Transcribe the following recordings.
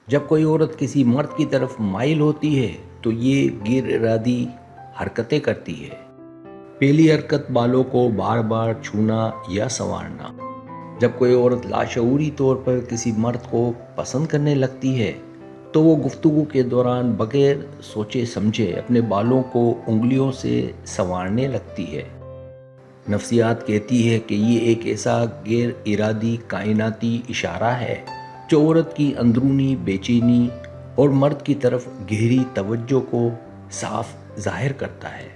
جب کوئی عورت کسی مرد کی طرف مائل ہوتی ہے تو یہ غیر ارادی حرکتیں کرتی ہے۔ پہلی حرکت بالوں کو بار بار چھونا یا سنوارنا۔ جب کوئی عورت لاشعوری طور پر کسی مرد کو پسند کرنے لگتی ہے تو وہ گفتگو کے دوران بغیر سوچے سمجھے اپنے بالوں کو انگلیوں سے سنوارنے لگتی ہے۔ نفسیات کہتی ہے کہ یہ ایک ایسا غیر ارادی کائناتی اشارہ ہے جو عورت کی اندرونی بے چینی اور مرد کی طرف گہری توجہ کو صاف ظاہر کرتا ہے۔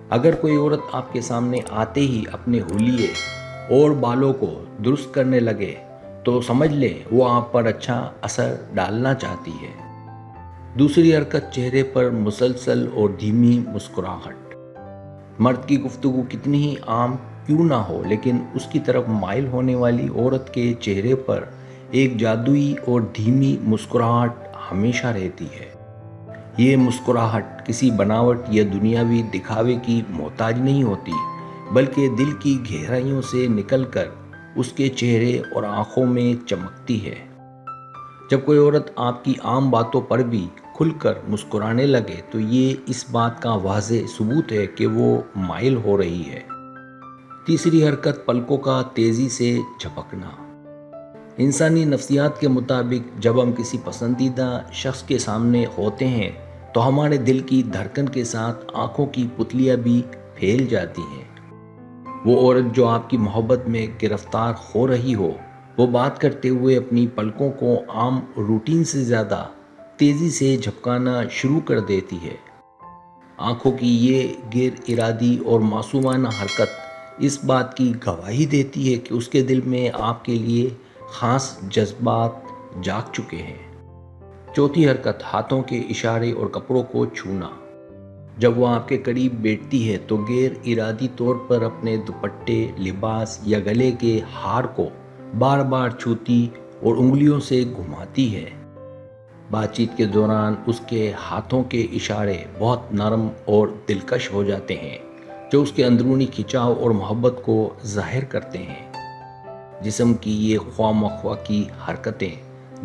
اگر کوئی عورت آپ کے سامنے آتے ہی اپنے حلیے اور بالوں کو درست کرنے لگے تو سمجھ لیں وہ آپ پر اچھا اثر ڈالنا چاہتی ہے۔ دوسری حرکت چہرے پر مسلسل اور دھیمی مسکراہٹ۔ مرد کی گفتگو کتنی ہی عام کیوں نہ ہو لیکن اس کی طرف مائل ہونے والی عورت کے چہرے پر ایک جادوئی اور دھیمی مسکراہٹ ہمیشہ رہتی ہے۔ یہ مسکراہٹ کسی بناوٹ یا دنیاوی دکھاوے کی محتاج نہیں ہوتی بلکہ دل کی گہرائیوں سے نکل کر اس کے چہرے اور آنکھوں میں چمکتی ہے۔ جب کوئی عورت آپ کی عام باتوں پر بھی کھل کر مسکرانے لگے تو یہ اس بات کا واضح ثبوت ہے کہ وہ مائل ہو رہی ہے۔ تیسری حرکت پلکوں کا تیزی سے جھپکنا۔ انسانی نفسیات کے مطابق جب ہم کسی پسندیدہ شخص کے سامنے ہوتے ہیں تو ہمارے دل کی دھڑکن کے ساتھ آنکھوں کی پتلیاں بھی پھیل جاتی ہیں۔ وہ عورت جو آپ کی محبت میں گرفتار ہو رہی ہو وہ بات کرتے ہوئے اپنی پلکوں کو عام روٹین سے زیادہ تیزی سے جھپکانا شروع کر دیتی ہے۔ آنکھوں کی یہ غیر ارادی اور معصومانہ حرکت اس بات کی گواہی دیتی ہے کہ اس کے دل میں آپ کے لیے خاص جذبات جاگ چکے ہیں۔ چوتھی حرکت ہاتھوں کے اشارے اور کپڑوں کو چھونا۔ جب وہ آپ کے قریب بیٹھتی ہے تو غیر ارادی طور پر اپنے دوپٹے، لباس یا گلے کے ہار کو بار بار چھوتی اور انگلیوں سے گھماتی ہے۔ بات چیت کے دوران اس کے ہاتھوں کے اشارے بہت نرم اور دلکش ہو جاتے ہیں جو اس کے اندرونی کھنچاؤ اور محبت کو ظاہر کرتے ہیں۔ جسم کی یہ خواہ مخواہ کی حرکتیں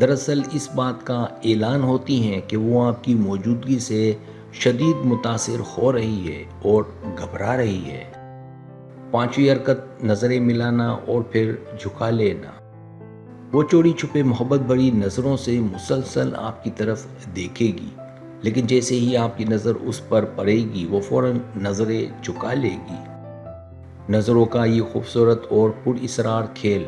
دراصل اس بات کا اعلان ہوتی ہیں کہ وہ آپ کی موجودگی سے شدید متاثر ہو رہی ہے اور گھبرا رہی ہے۔ پانچویں حرکت نظریں ملانا اور پھر جھکا لینا۔ وہ چوری چھپے محبت بھری نظروں سے مسلسل آپ کی طرف دیکھے گی لیکن جیسے ہی آپ کی نظر اس پر پڑے گی وہ فوراً نظریں جھکا لے گی۔ نظروں کا یہ خوبصورت اور پر اسرار کھیل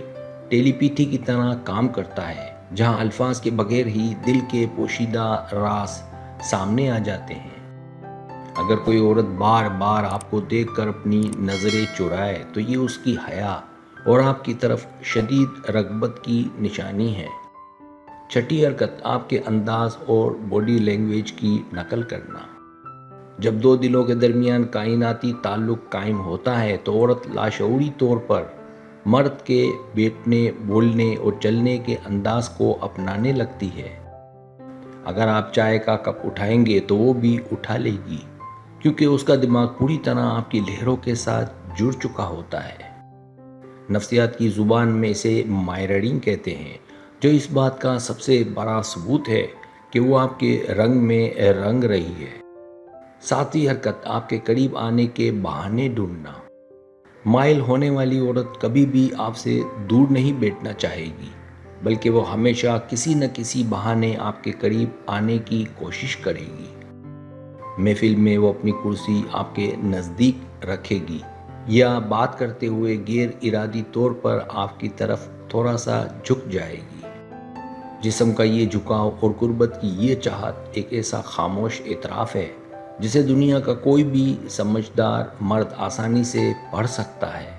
ٹیلی پیتھی کی طرح کام کرتا ہے جہاں الفاظ کے بغیر ہی دل کے پوشیدہ راز سامنے آ جاتے ہیں۔ اگر کوئی عورت بار بار آپ کو دیکھ کر اپنی نظریں چرائے تو یہ اس کی حیا اور آپ کی طرف شدید رغبت کی نشانی ہے۔ چھٹی حرکت آپ کے انداز اور باڈی لینگویج کی نقل کرنا۔ جب دو دلوں کے درمیان کائناتی تعلق قائم ہوتا ہے تو عورت لاشعوری طور پر مرد کے بیٹھنے، بولنے اور چلنے کے انداز کو اپنانے لگتی ہے۔ اگر آپ چائے کا کپ اٹھائیں گے تو وہ بھی اٹھا لے گی کیونکہ اس کا دماغ پوری طرح آپ کی لہروں کے ساتھ جڑ چکا ہوتا ہے۔ نفسیات کی زبان میں اسے مائررنگ کہتے ہیں جو اس بات کا سب سے بڑا ثبوت ہے کہ وہ آپ کے رنگ میں رنگ رہی ہے۔ ساتویں حرکت آپ کے قریب آنے کے بہانے ڈھونڈنا۔ مائل ہونے والی عورت کبھی بھی آپ سے دور نہیں بیٹھنا چاہے گی بلکہ وہ ہمیشہ کسی نہ کسی بہانے آپ کے قریب آنے کی کوشش کرے گی۔ محفل میں وہ اپنی کرسی آپ کے نزدیک رکھے گی یا بات کرتے ہوئے غیر ارادی طور پر آپ کی طرف تھوڑا سا جھک جائے گی۔ جسم کا یہ جھکاؤ اور قربت کی یہ چاہت ایک ایسا خاموش اعتراف ہے جسے دنیا کا کوئی بھی سمجھدار مرد آسانی سے پڑھ سکتا ہے۔